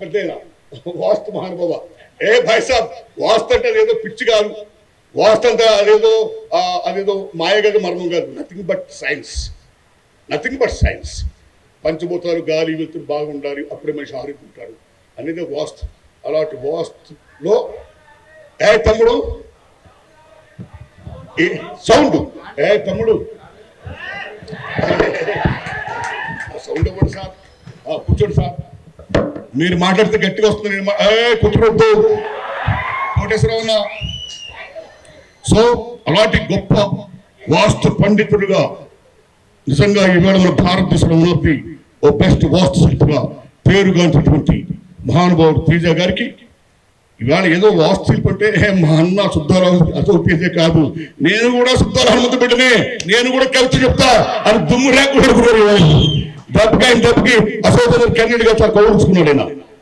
పెద్దయినా వాస్తు మహానుభావ. ఏ భాయ్ సాబ్, వాస్తు అంటే అదేదో పిచ్చి కాదు, వాస్తు అంటే అదేదో మాయ కాదు, మర్మం కాదు. Nothing but science, nothing but science. పంచభూతాలు గాలి వెళ్తురు బాగుండాలి, అప్పుడే మనిషి ఆరోగ్యంటాడు అనేది వాస్తు. అలాంటి వాస్తులో ఏ తమ్ముడు సౌండ్, ఏ తమ్ముడు సౌండ్ ఇవ్వండి సార్, కూర్చోండి సార్. మీరు మాట్లాడితే గట్టిగా వస్తుంది, కూర్చోవద్దు కోటేశ్వరరావు. సో అలాంటి గొప్ప వాస్తు పండితుడుగా నిజంగా ఈవేళ మన భారతదేశంలో ఉన్నది ఓ బెస్ట్ వాస్తు శిల్పిగా పేరుగాంచినటువంటి మహానుభావుడు తేజ గారికి ఇవాళ ఏదో వాస్తు శిల్పి అంటే మా అన్న సుద్దారావు అసోపియతే కాదు, నేను కూడా సుద్దారావు హనుమంతు బిడ్డనే, నేను కూడా కవిత చెప్తా అని దుమ్ము లేకుండా దెబ్బకి అశోక్ కెన్నెడ్ గా సార్ కౌలుచుకున్నాడు ఆయన.